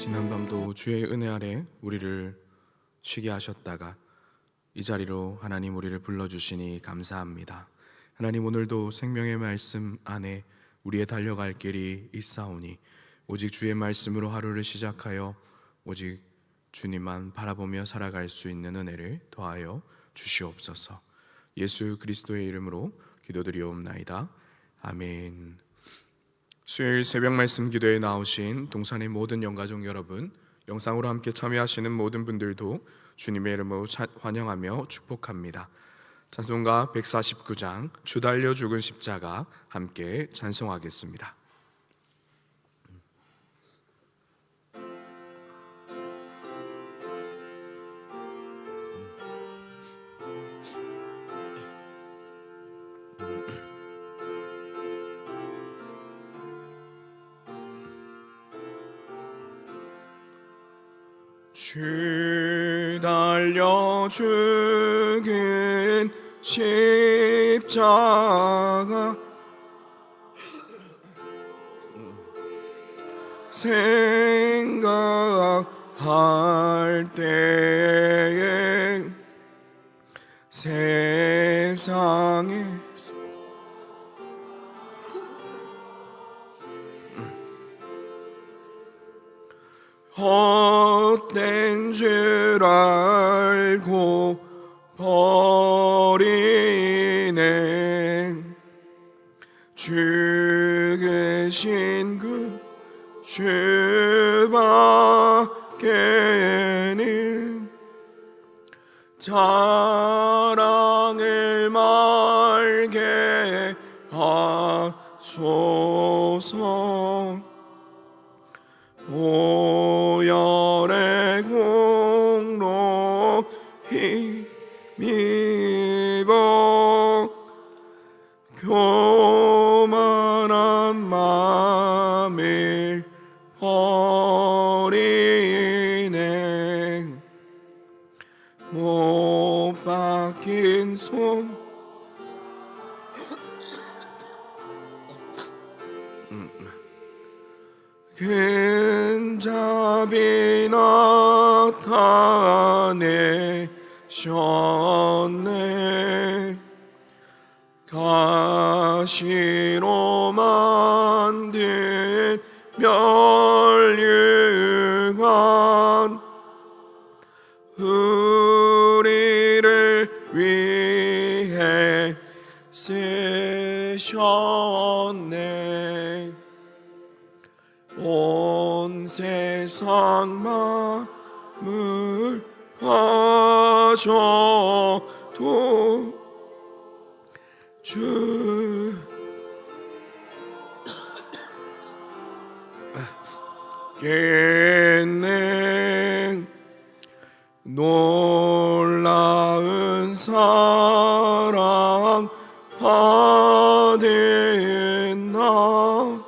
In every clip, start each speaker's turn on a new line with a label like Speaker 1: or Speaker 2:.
Speaker 1: 지난밤도 주의 은혜 아래 우리를 쉬게 하셨다가 이 자리로 하나님 우리를 불러주시니 감사합니다. 하나님, 오늘도 생명의 말씀 안에 우리의 달려갈 길이 있사오니 오직 주의 말씀으로 하루를 시작하여 오직 주님만 바라보며 살아갈 수 있는 은혜를 더하여 주시옵소서. 예수 그리스도의 이름으로 기도드리옵나이다. 아멘. 수요일 새벽 말씀 기도에 나오신 동산의 모든 영가족 여러분, 영상으로 함께 참여하시는 모든 분들도 주님의 이름으로 환영하며 축복합니다. 찬송가 149장 주 달려 죽은 십자가 함께 찬송하겠습니다. 주 달려 죽은 십자가 생각할 때에 세상에 헛된 줄 알고 버리네. 죽으신 그 주밖에는 자랑을 말게 하소서. 오열의 공로 힘입어 교만한 맘을 버리네. 못 박힌 손 근잡이 나타내셨네. 가시로 만든 멸류관 우리를 위해 쓰셨네. 온 세상 마음을 봐줘도 주겠네. 놀라운 사랑 받은 나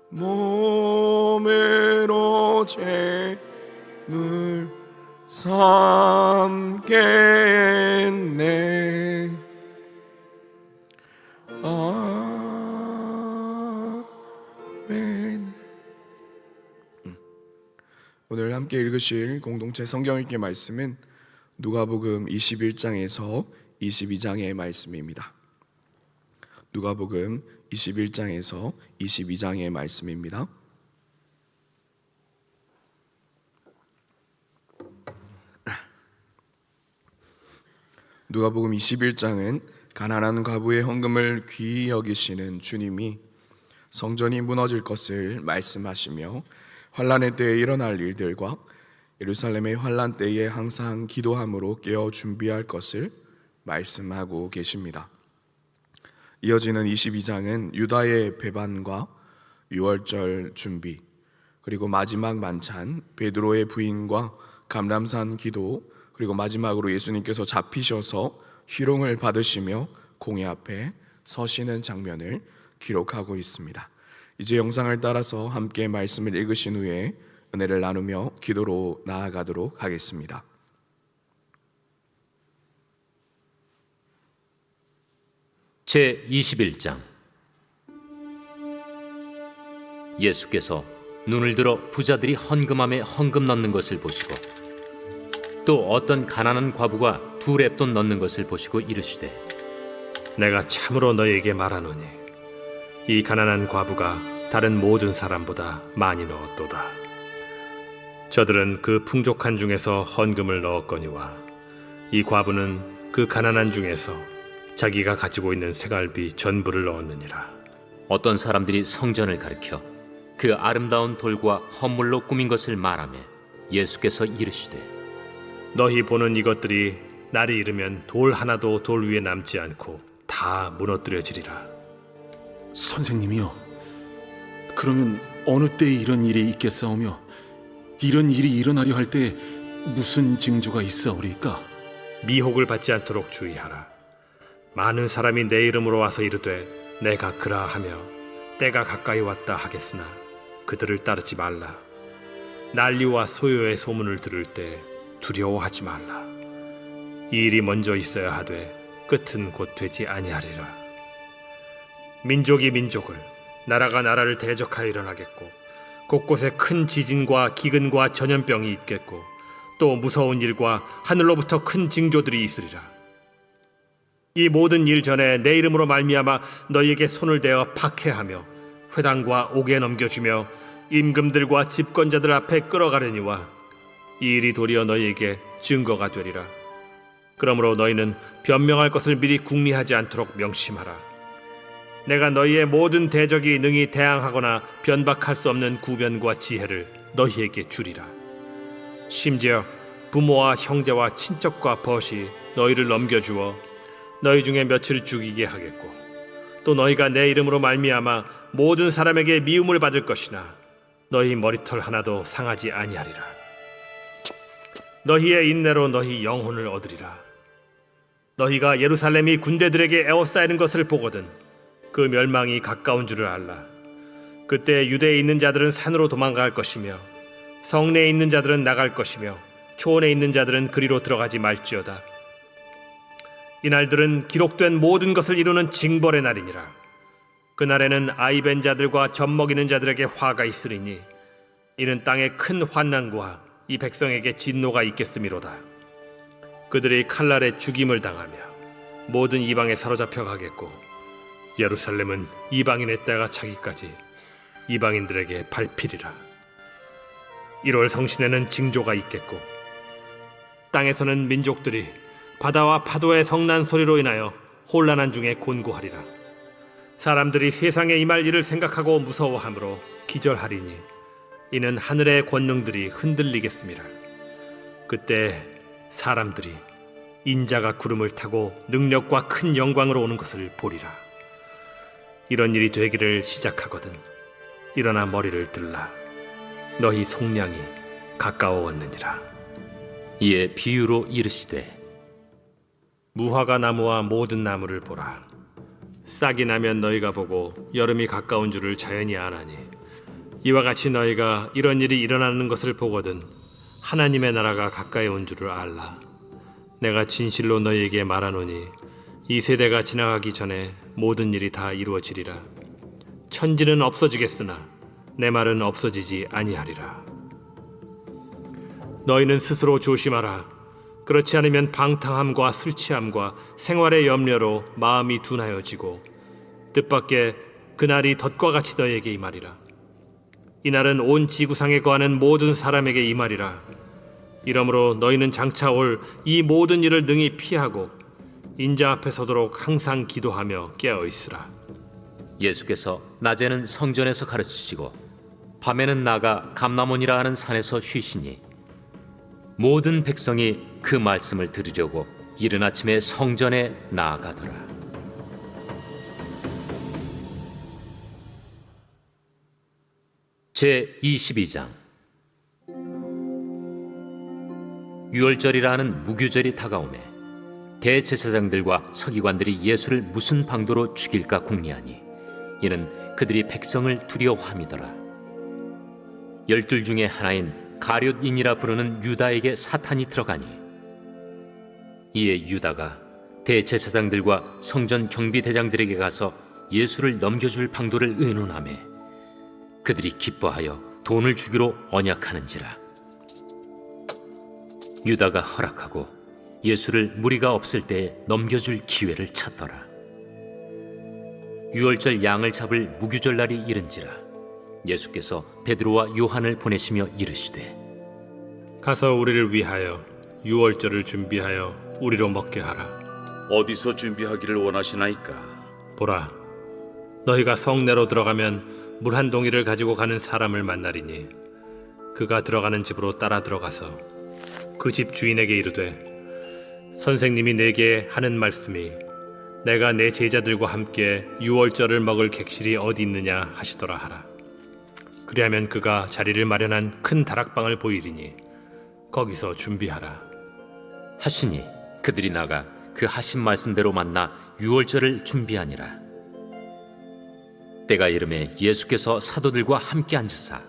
Speaker 1: 몸으로 죄물 삼겠네. 아멘. 오늘 함께 읽으실 공동체 성경 읽기 말씀은 누가복음 21장에서 22장의 말씀입니다. 누가복음 21장에서 22장의 말씀입니다. 누가복음 21장은 가난한 과부의 헌금을 귀히 여기시는 주님이 성전이 무너질 것을 말씀하시며 환난의 때에 일어날 일들과 예루살렘의 환난 때에 항상 기도함으로 깨어 준비할 것을 말씀하고 계십니다. 이어지는 22장은 유다의 배반과 유월절 준비, 그리고 마지막 만찬, 베드로의 부인과 감람산 기도, 그리고 마지막으로 예수님께서 잡히셔서 희롱을 받으시며 공회 앞에 서시는 장면을 기록하고 있습니다. 이제 영상을 따라서 함께 말씀을 읽으신 후에 은혜를 나누며 기도로 나아가도록 하겠습니다.
Speaker 2: 제21장. 예수께서 눈을 들어 부자들이 헌금함에 헌금 넣는 것을 보시고 또 어떤 가난한 과부가 2렙돈 넣는 것을 보시고 이르시되
Speaker 3: 내가 참으로 너희에게 말하노니 이 가난한 과부가 다른 모든 사람보다 많이 넣었도다. 저들은 그 풍족한 중에서 헌금을 넣었거니와 이 과부는 그 가난한 중에서 자기가 가지고 있는 생활비 전부를 넣었느니라.
Speaker 2: 어떤 사람들이 성전을 가리켜 그 아름다운 돌과 헌물로 꾸민 것을 말하며 예수께서 이르시되
Speaker 3: 너희 보는 이것들이 날이 이르면 돌 하나도 돌 위에 남지 않고 다 무너뜨려지리라.
Speaker 4: 선생님이요, 그러면 어느 때에 이런 일이 있겠사오며 이런 일이 일어나려 할 때 무슨 징조가 있사오리까?
Speaker 3: 미혹을 받지 않도록 주의하라. 많은 사람이 내 이름으로 와서 이르되 내가 그라하며 때가 가까이 왔다 하겠으나 그들을 따르지 말라. 난리와 소요의 소문을 들을 때 두려워하지 말라. 이 일이 먼저 있어야 하되 끝은 곧 되지 아니하리라. 민족이 민족을, 나라가 나라를 대적하여 일어나겠고 곳곳에 큰 지진과 기근과 전염병이 있겠고 또 무서운 일과 하늘로부터 큰 징조들이 있으리라. 이 모든 일 전에 내 이름으로 말미암아 너희에게 손을 대어 박해하며 회당과 옥에 넘겨주며 임금들과 집권자들 앞에 끌어가려니와 이 일이 도리어 너희에게 증거가 되리라. 그러므로 너희는 변명할 것을 미리 궁리하지 않도록 명심하라. 내가 너희의 모든 대적이 능히 대항하거나 변박할 수 없는 구변과 지혜를 너희에게 주리라. 심지어 부모와 형제와 친척과 벗이 너희를 넘겨주어 너희 중에 며칠 죽이게 하겠고 또 너희가 내 이름으로 말미암아 모든 사람에게 미움을 받을 것이나 너희 머리털 하나도 상하지 아니하리라. 너희의 인내로 너희 영혼을 얻으리라. 너희가 예루살렘이 군대들에게 에워싸이는 것을 보거든 그 멸망이 가까운 줄을 알라. 그때 유대에 있는 자들은 산으로 도망갈 것이며 성내에 있는 자들은 나갈 것이며 초원에 있는 자들은 그리로 들어가지 말지어다. 이날들은 기록된 모든 것을 이루는 징벌의 날이니라. 그날에는 아이벤 자들과 젖먹이는 자들에게 화가 있으리니 이는 땅에 큰 환난과 이 백성에게 진노가 있겠음이로다. 그들이 칼날에 죽임을 당하며 모든 이방에 사로잡혀 가겠고 예루살렘은 이방인의 때가 차기까지 이방인들에게 밟히리라. 1월 성신에는 징조가 있겠고 땅에서는 민족들이 바다와 파도의 성난 소리로 인하여 혼란한 중에 곤고하리라. 사람들이 세상에 임할 일을 생각하고 무서워하므로 기절하리니 이는 하늘의 권능들이 흔들리겠습니다. 그때 사람들이 인자가 구름을 타고 능력과 큰 영광으로 오는 것을 보리라. 이런 일이 되기를 시작하거든 일어나 머리를 들라. 너희 속량이 가까워왔느니라.
Speaker 2: 이에 비유로 이르시되
Speaker 3: 무화과 나무와 모든 나무를 보라. 싹이 나면 너희가 보고 여름이 가까운 줄을 자연히 아나니 이와 같이 너희가 이런 일이 일어나는 것을 보거든 하나님의 나라가 가까이 온 줄을 알라. 내가 진실로 너희에게 말하노니 이 세대가 지나가기 전에 모든 일이 다 이루어지리라. 천지는 없어지겠으나 내 말은 없어지지 아니하리라. 너희는 스스로 조심하라. 그렇지 않으면 방탕함과 술 취함과 생활의 염려로 마음이 둔하여지고 뜻밖의 그날이 덫과 같이 너희에게 임하리라. 이날은 온 지구상에 거하는 모든 사람에게 임하리라. 이러므로 너희는 장차 올 이 모든 일을 능히 피하고 인자 앞에 서도록 항상 기도하며 깨어 있으라.
Speaker 2: 예수께서 낮에는 성전에서 가르치시고 밤에는 나가 감람원이라 하는 산에서 쉬시니 모든 백성이 그 말씀을 들으려고 이른 아침에 성전에 나아가더라. 제 22장. 유월절이라 하는 무교절이 다가오매 대제사장들과 서기관들이 예수를 무슨 방도로 죽일까 궁리하니 이는 그들이 백성을 두려워함이더라. 12 중에 하나인 가룟인이라 부르는 유다에게 사탄이 들어가니 이에 유다가 대제사장들과 성전 경비대장들에게 가서 예수를 넘겨줄 방도를 의논하매 그들이 기뻐하여 돈을 주기로 언약하는지라. 유다가 허락하고 예수를 무리가 없을 때에 넘겨줄 기회를 찾더라. 유월절 양을 잡을 무교절 날이 이른지라. 예수께서 베드로와 요한을 보내시며 이르시되
Speaker 3: 가서 우리를 위하여 유월절을 준비하여 우리로 먹게 하라.
Speaker 5: 어디서 준비하기를 원하시나이까?
Speaker 3: 보라, 너희가 성내로 들어가면 물 한 동이를 가지고 가는 사람을 만나리니 그가 들어가는 집으로 따라 들어가서 그 집 주인에게 이르되 선생님이 내게 하는 말씀이 내가 내 제자들과 함께 유월절을 먹을 객실이 어디 있느냐 하시더라 하라. 그리하면 그가 자리를 마련한 큰 다락방을 보이리니 거기서 준비하라.
Speaker 2: 하시니 그들이 나가 그 하신 말씀대로 만나 유월절을 준비하니라. 때가 이름에 예수께서 사도들과 함께 앉으사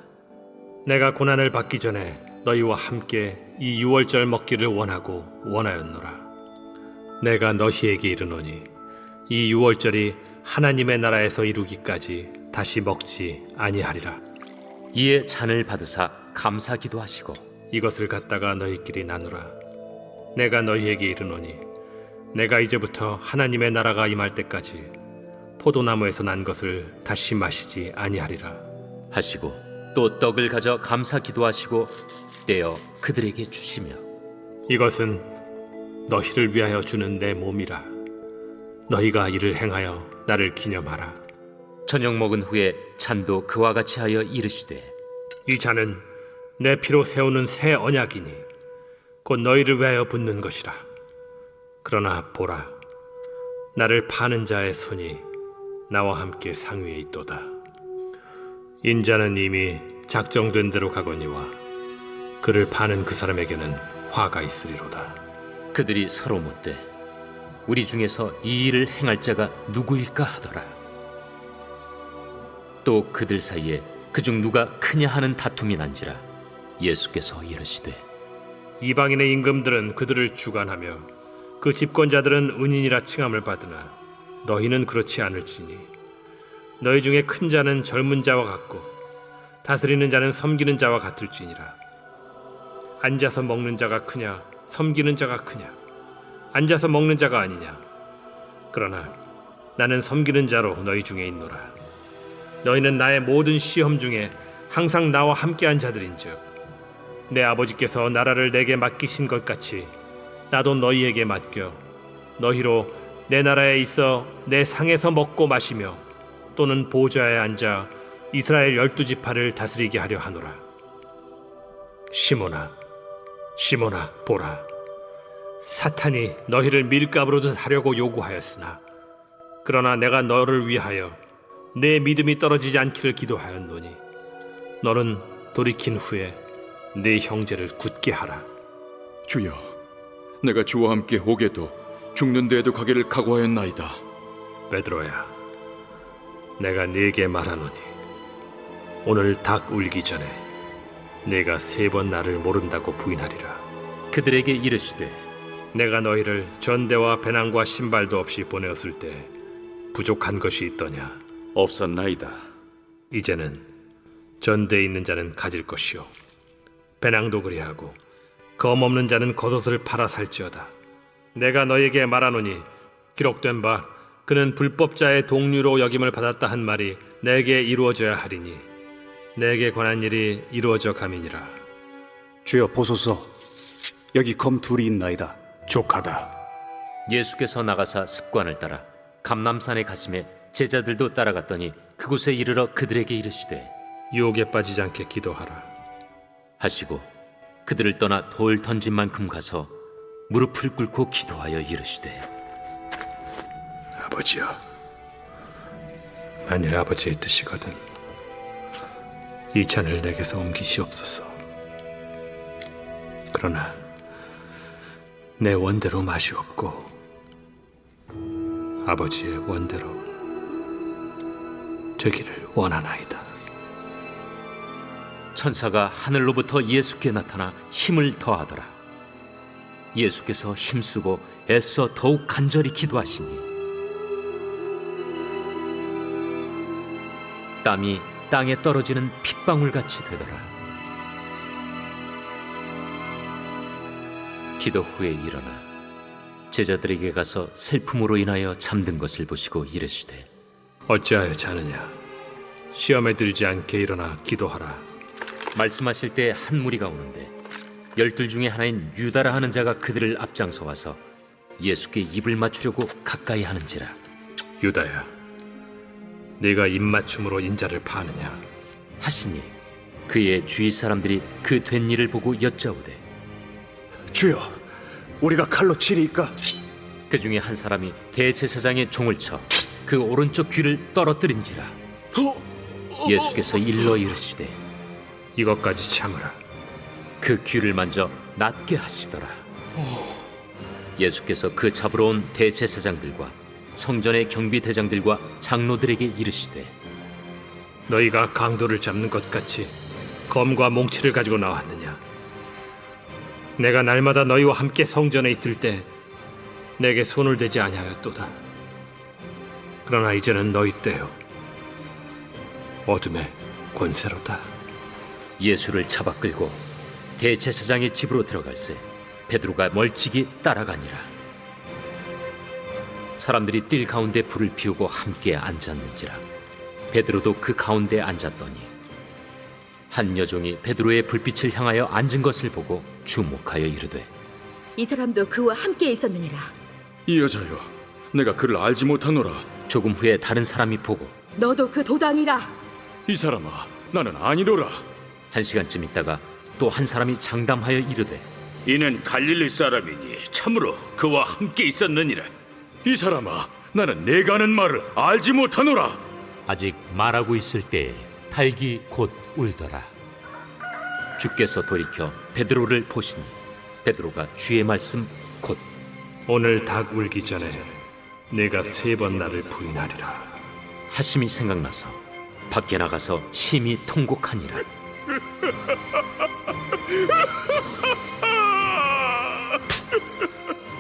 Speaker 3: 내가 고난을 받기 전에 너희와 함께 이 유월절 먹기를 원하였노라. 내가 너희에게 이르노니 이 유월절이 하나님의 나라에서 이루기까지 다시 먹지 아니하리라.
Speaker 2: 이에 잔을 받으사 감사 기도하시고
Speaker 3: 이것을 갖다가 너희끼리 나누라. 내가 너희에게 이르노니 내가 이제부터 하나님의 나라가 임할 때까지 포도나무에서 난 것을 다시 마시지 아니하리라.
Speaker 2: 하시고 또 떡을 가져 감사 기도하시고 떼어 그들에게 주시며
Speaker 3: 이것은 너희를 위하여 주는 내 몸이라. 너희가 이를 행하여 나를 기념하라.
Speaker 2: 저녁 먹은 후에 잔도 그와 같이 하여 이르시되
Speaker 3: 이 잔은 내 피로 세우는 새 언약이니 곧 너희를 위하여 붓는 것이라. 그러나 보라, 나를 파는 자의 손이 나와 함께 상위에 있도다. 인자는 이미 작정된 대로 가거니와 그를 파는 그 사람에게는 화가 있으리로다.
Speaker 2: 그들이 서로 묻되 우리 중에서 이 일을 행할 자가 누구일까 하더라. 또 그들 사이에 그중 누가 크냐 하는 다툼이 난지라. 예수께서 이르시되
Speaker 3: 이방인의 임금들은 그들을 주관하며 그 집권자들은 은인이라 칭함을 받으나 너희는 그렇지 않을지니 너희 중에 큰 자는 젊은 자와 같고 다스리는 자는 섬기는 자와 같을지니라. 앉아서 먹는 자가 크냐 섬기는 자가 크냐? 앉아서 먹는 자가 아니냐? 그러나 나는 섬기는 자로 너희 중에 있노라. 너희는 나의 모든 시험 중에 항상 나와 함께한 자들인즉 내 아버지께서 나라를 내게 맡기신 것 같이 나도 너희에게 맡겨 너희로 내 나라에 있어 내 상에서 먹고 마시며 또는 보좌에 앉아 이스라엘 12지파를 다스리게 하려 하노라. 시몬아, 시몬아, 보라, 사탄이 너희를 밀가루로 하려고 요구하였으나 그러나 내가 너를 위하여 내 믿음이 떨어지지 않기를 기도하였노니 너는 돌이킨 후에 네 형제를 굳게 하라.
Speaker 6: 주여, 내가 주와 함께 오게도 죽는 데에도 가기를 각오하였나이다.
Speaker 3: 베드로야, 내가 네게 말하노니 오늘 닭 울기 전에 네가 3번 나를 모른다고 부인하리라.
Speaker 2: 그들에게 이르시되
Speaker 3: 내가 너희를 전대와 배낭과 신발도 없이 보내었을 때 부족한 것이 있더냐?
Speaker 5: 없었나이다.
Speaker 3: 이제는 전대에 있는 자는 가질 것이요 배낭도 그리하고 검 없는 자는 겉옷을 팔아 살지어다. 내가 너에게 말하노니 기록된 바 그는 불법자의 동류로 여김을 받았다 한 말이 내게 이루어져야 하리니 내게 관한 일이 이루어져 감이니라.
Speaker 7: 주여 보소서, 여기 검 둘이 있나이다.
Speaker 3: 족하다.
Speaker 2: 예수께서 나가사 습관을 따라 감람산에 가심에 제자들도 따라갔더니 그곳에 이르러 그들에게 이르시되
Speaker 3: 유혹에 빠지지 않게 기도하라.
Speaker 2: 하시고 그들을 떠나 돌 던진 만큼 가서 무릎을 꿇고 기도하여 이르시되
Speaker 3: 아버지여, 만일 아버지의 뜻이거든 이 잔을 내게서 옮기시옵소서. 그러나 내 원대로 마시옵고 아버지의 원대로 되기를 원하나이다.
Speaker 2: 천사가 하늘로부터 예수께 나타나 힘을 더하더라. 예수께서 힘쓰고 애써 더욱 간절히 기도하시니 땀이 땅에 떨어지는 핏방울같이 되더라. 기도 후에 일어나 제자들에게 가서 슬픔으로 인하여 잠든 것을 보시고 이르시되
Speaker 3: 어찌하여 자느냐? 시험에 들지 않게 일어나 기도하라.
Speaker 2: 말씀하실 때 한 무리가 오는데 12 중에 하나인 유다라 하는 자가 그들을 앞장서 와서 예수께 입을 맞추려고 가까이 하는지라.
Speaker 3: 유다야, 네가 입맞춤으로 인자를 파느냐?
Speaker 2: 하시니 그의 주위 사람들이 그 된 일을 보고 여짜오되
Speaker 7: 주여, 우리가 칼로 치리이까?
Speaker 2: 그 중에 한 사람이 대제사장의 종을 쳐 그 오른쪽 귀를 떨어뜨린지라. 예수께서 일러 이르시되
Speaker 3: 이것까지 참으라.
Speaker 2: 그 귀를 만져 낫게 하시더라. 예수께서 그 잡으러 온 대제사장들과 성전의 경비대장들과 장로들에게 이르시되
Speaker 3: 너희가 강도를 잡는 것 같이 검과 몽치를 가지고 나왔느냐? 내가 날마다 너희와 함께 성전에 있을 때 내게 손을 대지 아니하였도다. 그러나 이제는 너희 때요 어둠의 권세로다.
Speaker 2: 예수를 잡아 끌고 대제사장의 집으로 들어갈새 베드로가 멀찍이 따라가니라. 사람들이 뜰 가운데 불을 피우고 함께 앉았는지라. 베드로도 그 가운데 앉았더니 한 여종이 베드로의 불빛을 향하여 앉은 것을 보고 주목하여 이르되
Speaker 8: 이 사람도 그와 함께 있었느니라.
Speaker 6: 이 여자여, 내가 그를 알지 못하노라.
Speaker 2: 조금 후에 다른 사람이 보고
Speaker 8: 너도 그 도당이라.
Speaker 6: 이 사람아, 나는 아니로라.
Speaker 2: 1시간쯤 있다가 또 한 사람이 장담하여 이르되
Speaker 5: 이는 갈릴리 사람이니 참으로 그와 함께 있었느니라.
Speaker 6: 이 사람아, 나는 내가 하는 말을 알지 못하노라.
Speaker 2: 아직 말하고 있을 때에 닭이 곧 울더라. 주께서 돌이켜 베드로를 보시니 베드로가 주의 말씀 곧
Speaker 3: 오늘 닭 울기 전에 내가 3번 나를 부인하리라
Speaker 2: 하심이 생각나서 밖에 나가서 심히 통곡하니라.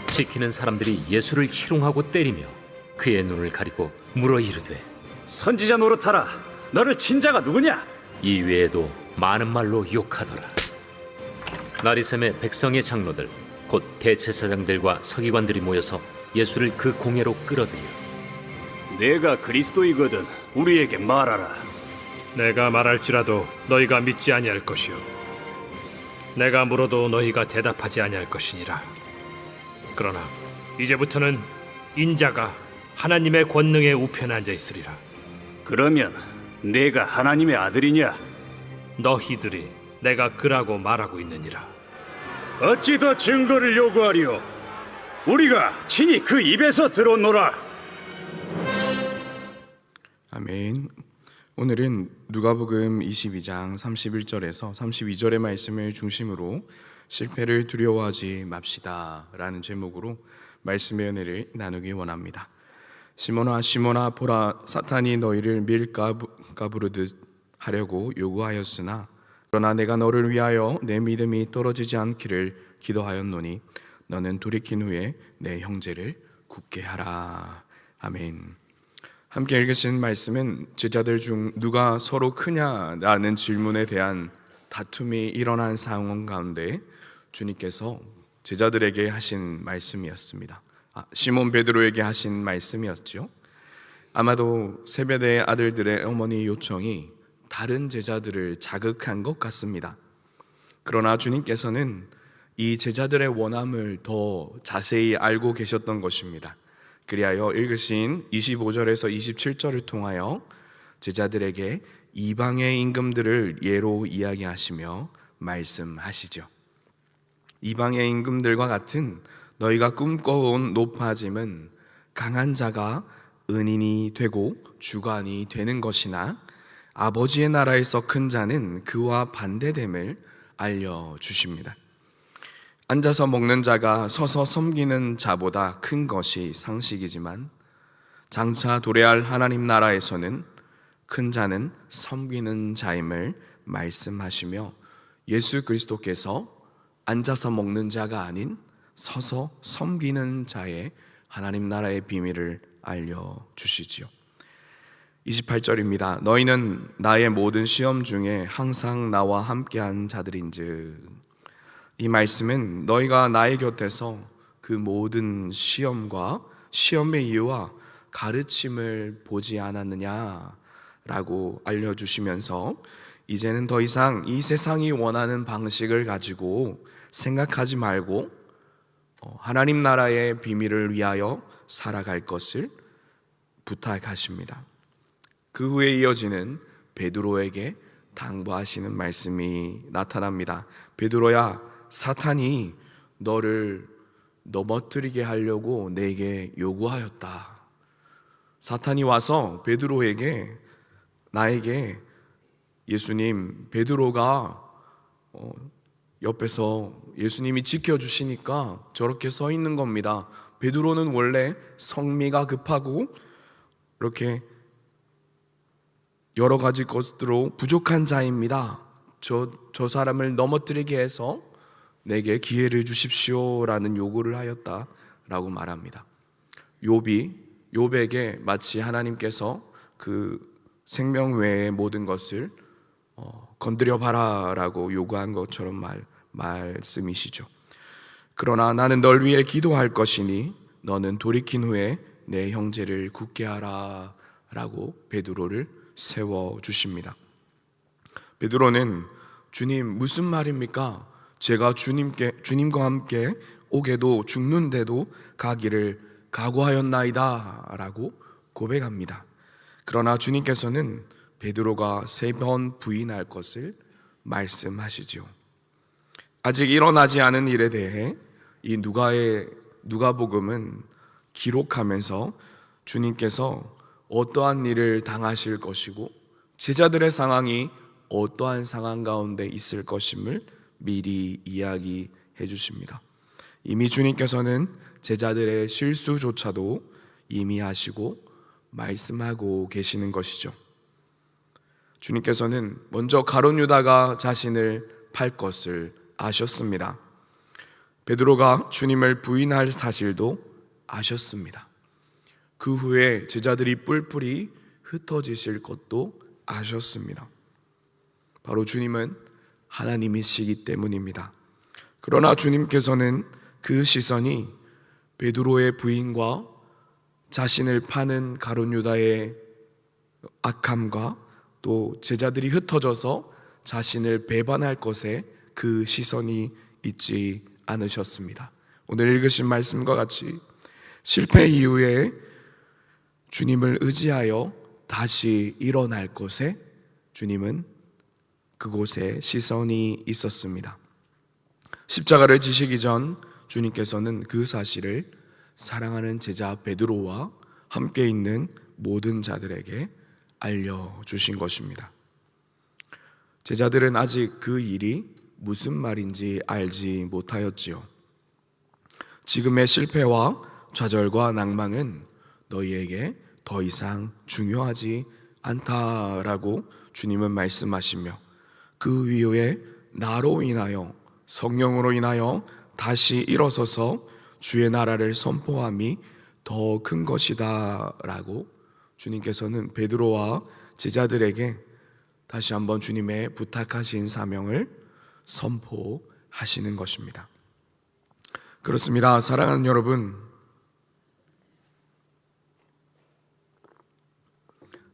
Speaker 2: 지키는 사람들이 예수를 희롱하고 때리며 그의 눈을 가리고 물어 이르되
Speaker 7: 선지자 노릇하라. 너를 친 자가 누구냐?
Speaker 2: 이 외에도 많은 말로 욕하더라. 나리샘의 백성의 장로들 곧 대제사장들과 서기관들이 모여서 예수를 그 공회로 끌어들여
Speaker 7: 내가 그리스도이거든 우리에게 말하라.
Speaker 3: 내가 말할지라도 너희가 믿지 아니할 것이요 내가 물어도 너희가 대답하지 아니할 것이니라. 그러나 이제부터는 인자가 하나님의 권능의 우편에 앉아 있으리라.
Speaker 7: 그러면 내가 하나님의 아들이냐?
Speaker 3: 너희들이 내가 그라고 말하고 있느니라.
Speaker 7: 어찌 더 증거를 요구하리요? 우리가 친히 그 입에서 들었노라.
Speaker 1: 아멘. 오늘은 누가복음 22장 31절에서 32절의 말씀을 중심으로 실패를 두려워하지 맙시다 라는 제목으로 말씀의 은혜를 나누기 원합니다. 시몬아 시몬아 보라, 사탄이 너희를 밀가부르듯 하려고 요구하였으나 그러나 내가 너를 위하여 내 믿음이 떨어지지 않기를 기도하였노니 너는 돌이킨 후에 내 형제를 굳게 하라. 아멘. 함께 읽으신 말씀은 제자들 중 누가 서로 크냐라는 질문에 대한 다툼이 일어난 상황 가운데 주님께서 제자들에게 하신 말씀이었습니다. 시몬 베드로에게 하신 말씀이었죠. 아마도 세베대의 아들들의 어머니 요청이 다른 제자들을 자극한 것 같습니다. 그러나 주님께서는 이 제자들의 원함을 더 자세히 알고 계셨던 것입니다. 그리하여 읽으신 25절에서 27절을 통하여 제자들에게 이방의 임금들을 예로 이야기하시며 말씀하시죠. 이방의 임금들과 같은 너희가 꿈꿔온 높아짐은 강한 자가 은인이 되고 주관이 되는 것이나 아버지의 나라에서 큰 자는 그와 반대됨을 알려주십니다. 앉아서 먹는 자가 서서 섬기는 자보다 큰 것이 상식이지만 장차 도래할 하나님 나라에서는 큰 자는 섬기는 자임을 말씀하시며 예수 그리스도께서 앉아서 먹는 자가 아닌 서서 섬기는 자의 하나님 나라의 비밀을 알려주시지요. 28절입니다. 너희는 나의 모든 시험 중에 항상 나와 함께한 자들인즉. 이 말씀은 너희가 나의 곁에서 그 모든 시험과 시험의 이유와 가르침을 보지 않았느냐라고 알려주시면서 이제는 더 이상 이 세상이 원하는 방식을 가지고 생각하지 말고 하나님 나라의 비밀을 위하여 살아갈 것을 부탁하십니다. 그 후에 이어지는 베드로에게 당부하시는 말씀이 나타납니다. 베드로야, 사탄이 너를 넘어뜨리게 하려고 내게 요구하였다. 사탄이 와서 베드로에게, 나에게 예수님, 베드로가 옆에서 예수님이 지켜주시니까 저렇게 서 있는 겁니다. 베드로는 원래 성미가 급하고 이렇게 여러 가지 것으로 부족한 자입니다. 저 사람을 넘어뜨리게 해서 내게 기회를 주십시오라는 요구를 하였다라고 말합니다. 욥에게 마치 하나님께서 그 생명 외의 모든 것을 건드려 봐라라고 요구한 것처럼 말씀이시죠. 그러나 나는 널 위해 기도할 것이니 너는 돌이킨 후에 내 형제를 굳게 하라 라고 베드로를 세워주십니다. 베드로는 주님, 무슨 말입니까? 제가 주님과 함께 오게도 죽는데도 가기를 각오하였나이다 라고 고백합니다. 그러나 주님께서는 베드로가 3번 부인할 것을 말씀하시죠. 아직 일어나지 않은 일에 대해 이 누가복음은 기록하면서 주님께서 어떠한 일을 당하실 것이고 제자들의 상황이 어떠한 상황 가운데 있을 것임을 미리 이야기해 주십니다. 이미 주님께서는 제자들의 실수조차도 이미 아시고 말씀하고 계시는 것이죠. 주님께서는 먼저 가룟 유다가 자신을 팔 것을 아셨습니다. 베드로가 주님을 부인할 사실도 아셨습니다. 그 후에 제자들이 뿔뿔이 흩어지실 것도 아셨습니다. 바로 주님은 하나님이시기 때문입니다. 그러나 주님께서는 그 시선이 베드로의 부인과 자신을 파는 가룟 유다의 악함과 또 제자들이 흩어져서 자신을 배반할 것에 그 시선이 있지 않으셨습니다. 오늘 읽으신 말씀과 같이 실패 이후에 주님을 의지하여 다시 일어날 것에 주님은 그곳에 시선이 있었습니다. 십자가를 지시기 전 주님께서는 그 사실을 사랑하는 제자 베드로와 함께 있는 모든 자들에게 알려주신 것입니다. 제자들은 아직 그 일이 무슨 말인지 알지 못하였지요. 지금의 실패와 좌절과 낭망은 너희에게 더 이상 중요하지 않다라고 주님은 말씀하시며 그 위에 나로 인하여 성령으로 인하여 다시 일어서서 주의 나라를 선포함이 더 큰 것이다 라고 주님께서는 베드로와 제자들에게 다시 한번 주님의 부탁하신 사명을 선포하시는 것입니다. 그렇습니다. 사랑하는 여러분,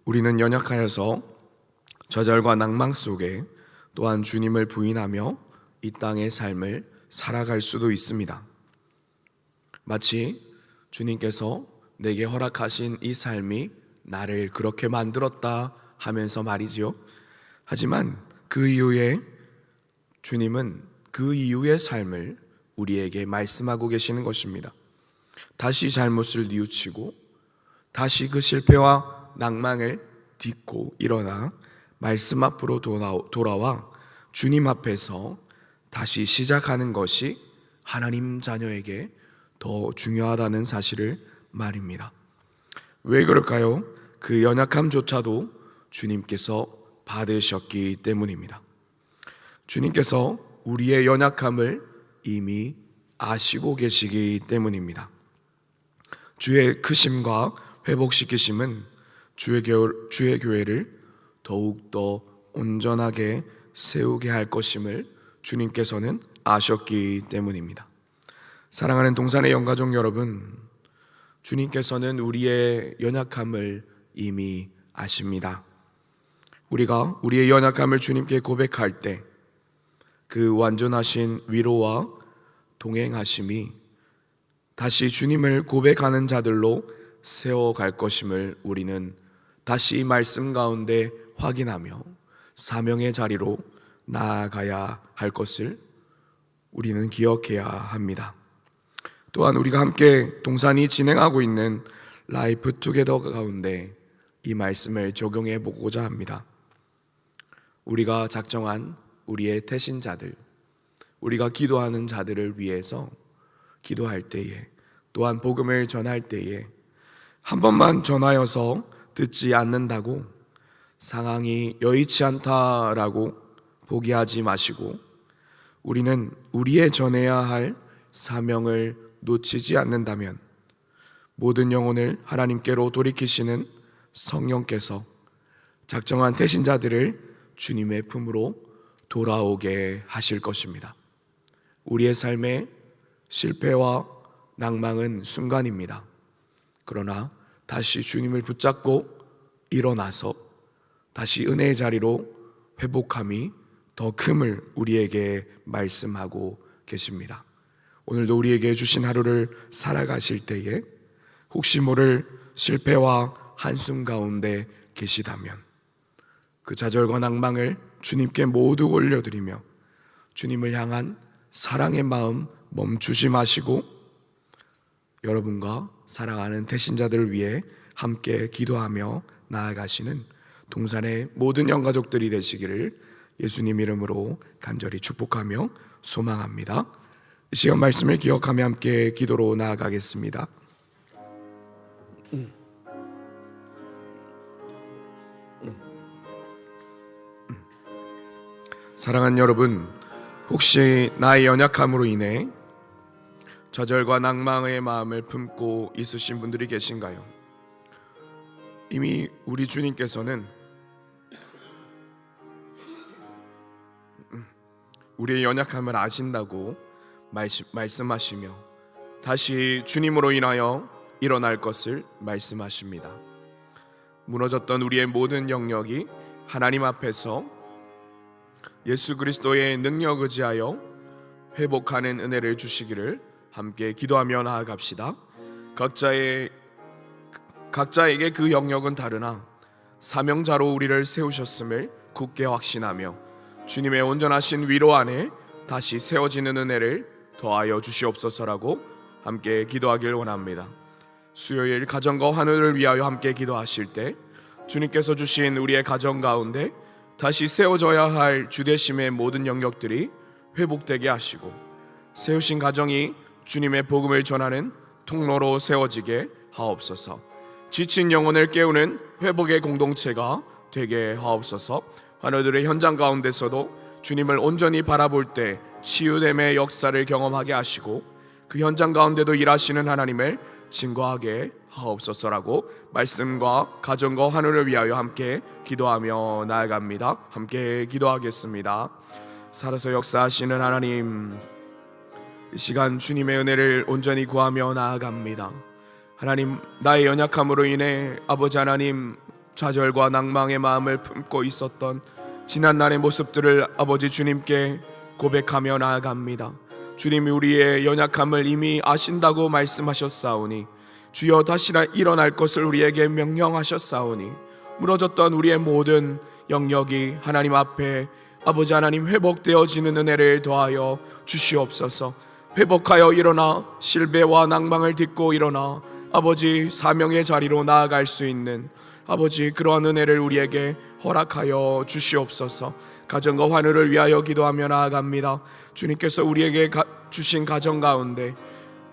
Speaker 1: 우리는 연약하여서 좌절과 낭망 속에 또한 주님을 부인하며 이 땅의 삶을 살아갈 수도 있습니다. 마치 주님께서 내게 허락하신 이 삶이 나를 그렇게 만들었다 하면서 말이지요. 하지만 그 이후에 주님은 그 이후의 삶을 우리에게 말씀하고 계시는 것입니다. 다시 잘못을 뉘우치고 다시 그 실패와 낭망을 딛고 일어나 말씀 앞으로 돌아와 주님 앞에서 다시 시작하는 것이 하나님 자녀에게 더 중요하다는 사실을 말입니다. 왜 그럴까요? 그 연약함조차도 주님께서 받으셨기 때문입니다. 주님께서 우리의 연약함을 이미 아시고 계시기 때문입니다. 주의 크심과 회복시키심은 주의 교회를 더욱더 온전하게 세우게 할 것임을 주님께서는 아셨기 때문입니다. 사랑하는 동산의 영가족 여러분, 주님께서는 우리의 연약함을 이미 아십니다. 우리가 우리의 연약함을 주님께 고백할 때 그 완전하신 위로와 동행하심이 다시 주님을 고백하는 자들로 세워갈 것임을 우리는 다시 이 말씀 가운데 확인하며 사명의 자리로 나아가야 할 것을 우리는 기억해야 합니다. 또한 우리가 함께 동산이 진행하고 있는 라이프 투게더 가운데 이 말씀을 적용해 보고자 합니다. 우리가 작정한 우리의 태신자들, 우리가 기도하는 자들을 위해서 기도할 때에, 또한 복음을 전할 때에 한 번만 전하여서 듣지 않는다고 상황이 여의치 않다라고 포기하지 마시고, 우리는 우리의 전해야 할 사명을 놓치지 않는다면 모든 영혼을 하나님께로 돌이키시는 성령께서 작정한 태신자들을 주님의 품으로 돌아오게 하실 것입니다. 우리의 삶의 실패와 낭망은 순간입니다. 그러나 다시 주님을 붙잡고 일어나서 다시 은혜의 자리로 회복함이 더 큼을 우리에게 말씀하고 계십니다. 오늘도 우리에게 주신 하루를 살아가실 때에 혹시 모를 실패와 한숨 가운데 계시다면 그 좌절과 낭망을 주님께 모두 올려드리며 주님을 향한 사랑의 마음 멈추지 마시고 여러분과 사랑하는 태신자들을 위해 함께 기도하며 나아가시는 동산의 모든 영가족들이 되시기를 예수님 이름으로 간절히 축복하며 소망합니다. 이 시간 말씀을 기억하며 함께 기도로 나아가겠습니다. 사랑하는 여러분, 혹시 나의 연약함으로 인해 좌절과 낭망의 마음을 품고 있으신 분들이 계신가요? 이미 우리 주님께서는 우리의 연약함을 아신다고 말씀하시며 다시 주님으로 인하여 일어날 것을 말씀하십니다. 무너졌던 우리의 모든 영역이 하나님 앞에서 예수 그리스도의 능력 의지하여 회복하는 은혜를 주시기를 함께 기도하며 나아갑시다. 각자에게 그 영역은 다르나 사명자로 우리를 세우셨음을 굳게 확신하며 주님의 온전하신 위로 안에 다시 세워지는 은혜를 더하여 주시옵소서라고 함께 기도하길 원합니다. 수요일 가정과 환우를 위하여 함께 기도하실 때 주님께서 주신 우리의 가정 가운데 다시 세워져야 할 주되심의 모든 영역들이 회복되게 하시고 세우신 가정이 주님의 복음을 전하는 통로로 세워지게 하옵소서. 지친 영혼을 깨우는 회복의 공동체가 되게 하옵소서. 환우들의 현장 가운데서도 주님을 온전히 바라볼 때 치유됨의 역사를 경험하게 하시고 그 현장 가운데도 일하시는 하나님을 증거하게 하옵소서라고 말씀과 가정과 환우를 위하여 함께 기도하며 나아갑니다. 함께 기도하겠습니다. 살아서 역사하시는 하나님, 이 시간 주님의 은혜를 온전히 구하며 나아갑니다. 하나님, 나의 연약함으로 인해 아버지 하나님 좌절과 낭망의 마음을 품고 있었던 지난날의 모습들을 아버지 주님께 고백하며 나아갑니다. 주님이 우리의 연약함을 이미 아신다고 말씀하셨사오니 주여 다시나 일어날 것을 우리에게 명령하셨사오니 무너졌던 우리의 모든 영역이 하나님 앞에 아버지 하나님 회복되어지는 은혜를 더하여 주시옵소서. 회복하여 일어나 실패와 낭망을 딛고 일어나 아버지 사명의 자리로 나아갈 수 있는 아버지 그러한 은혜를 우리에게 허락하여 주시옵소서. 가정과 환우를 위하여 기도하며 나아갑니다. 주님께서 우리에게 주신 가정 가운데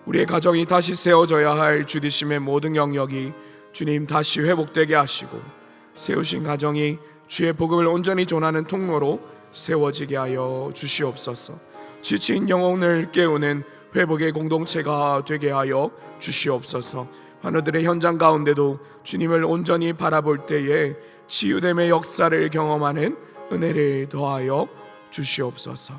Speaker 1: 우리의 가정이 다시 세워져야 할 주디심의 모든 영역이 주님 다시 회복되게 하시고 세우신 가정이 주의 복음을 온전히 전하는 통로로 세워지게 하여 주시옵소서. 지친 영혼을 깨우는 회복의 공동체가 되게 하여 주시옵소서. 환우들의 현장 가운데도 주님을 온전히 바라볼 때에 치유됨의 역사를 경험하는 은혜를 더하여 주시옵소서.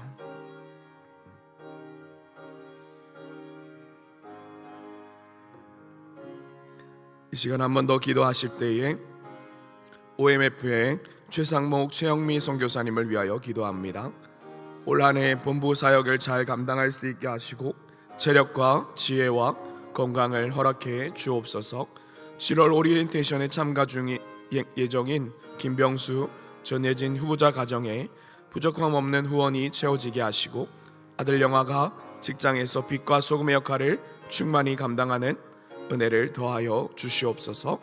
Speaker 1: 이 시간 한 번 더 기도하실 때에 OMF의 최상목 최영미 선교사님을 위하여 기도합니다. 올 한 해 본부 사역을 잘 감당할 수 있게 하시고 체력과 지혜와 건강을 허락해 주옵소서. 7월 오리엔테이션에 참가 예정인 김병수, 전예진 후보자 가정에 부족함 없는 후원이 채워지게 하시고 아들 영아가 직장에서 빛과 소금의 역할을 충만히 감당하는 은혜를 더하여 주시옵소서.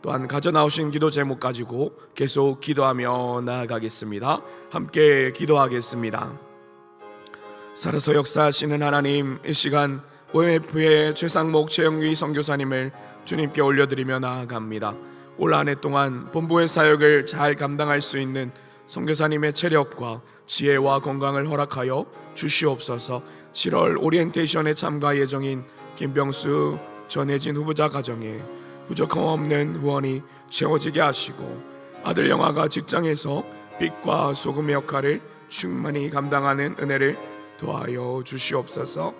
Speaker 1: 또한 가져나오신 기도 제목 가지고 계속 기도하며 나아가겠습니다. 함께 기도하겠습니다. 살아서 역사하시는 하나님, 이 시간 OMF의 최상목 최영위 선교사님을 주님께 올려드리며 나아갑니다. 올 한 해 동안 본부의 사역을 잘 감당할 수 있는 선교사님의 체력과 지혜와 건강을 허락하여 주시옵소서. 7월 오리엔테이션에 참가 예정인 김병수, 전혜진 후보자 가정에 부족함 없는 후원이 채워지게 하시고 아들 영아가 직장에서 빛과 소금의 역할을 충만히 감당하는 은혜를 더하여 주시옵소서.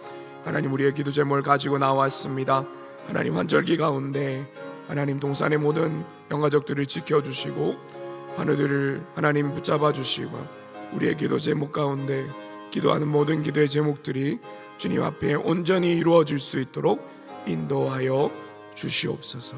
Speaker 1: 하나님, 우리의 기도 제목을 가지고 나왔습니다. 하나님, 환절기 가운데 하나님 동산의 모든 영가족들을 지켜주시고 환우들을 하나님 붙잡아 주시고 우리의 기도 제목 가운데 기도하는 모든 기도의 제목들이 주님 앞에 온전히 이루어질 수 있도록 인도하여 주시옵소서.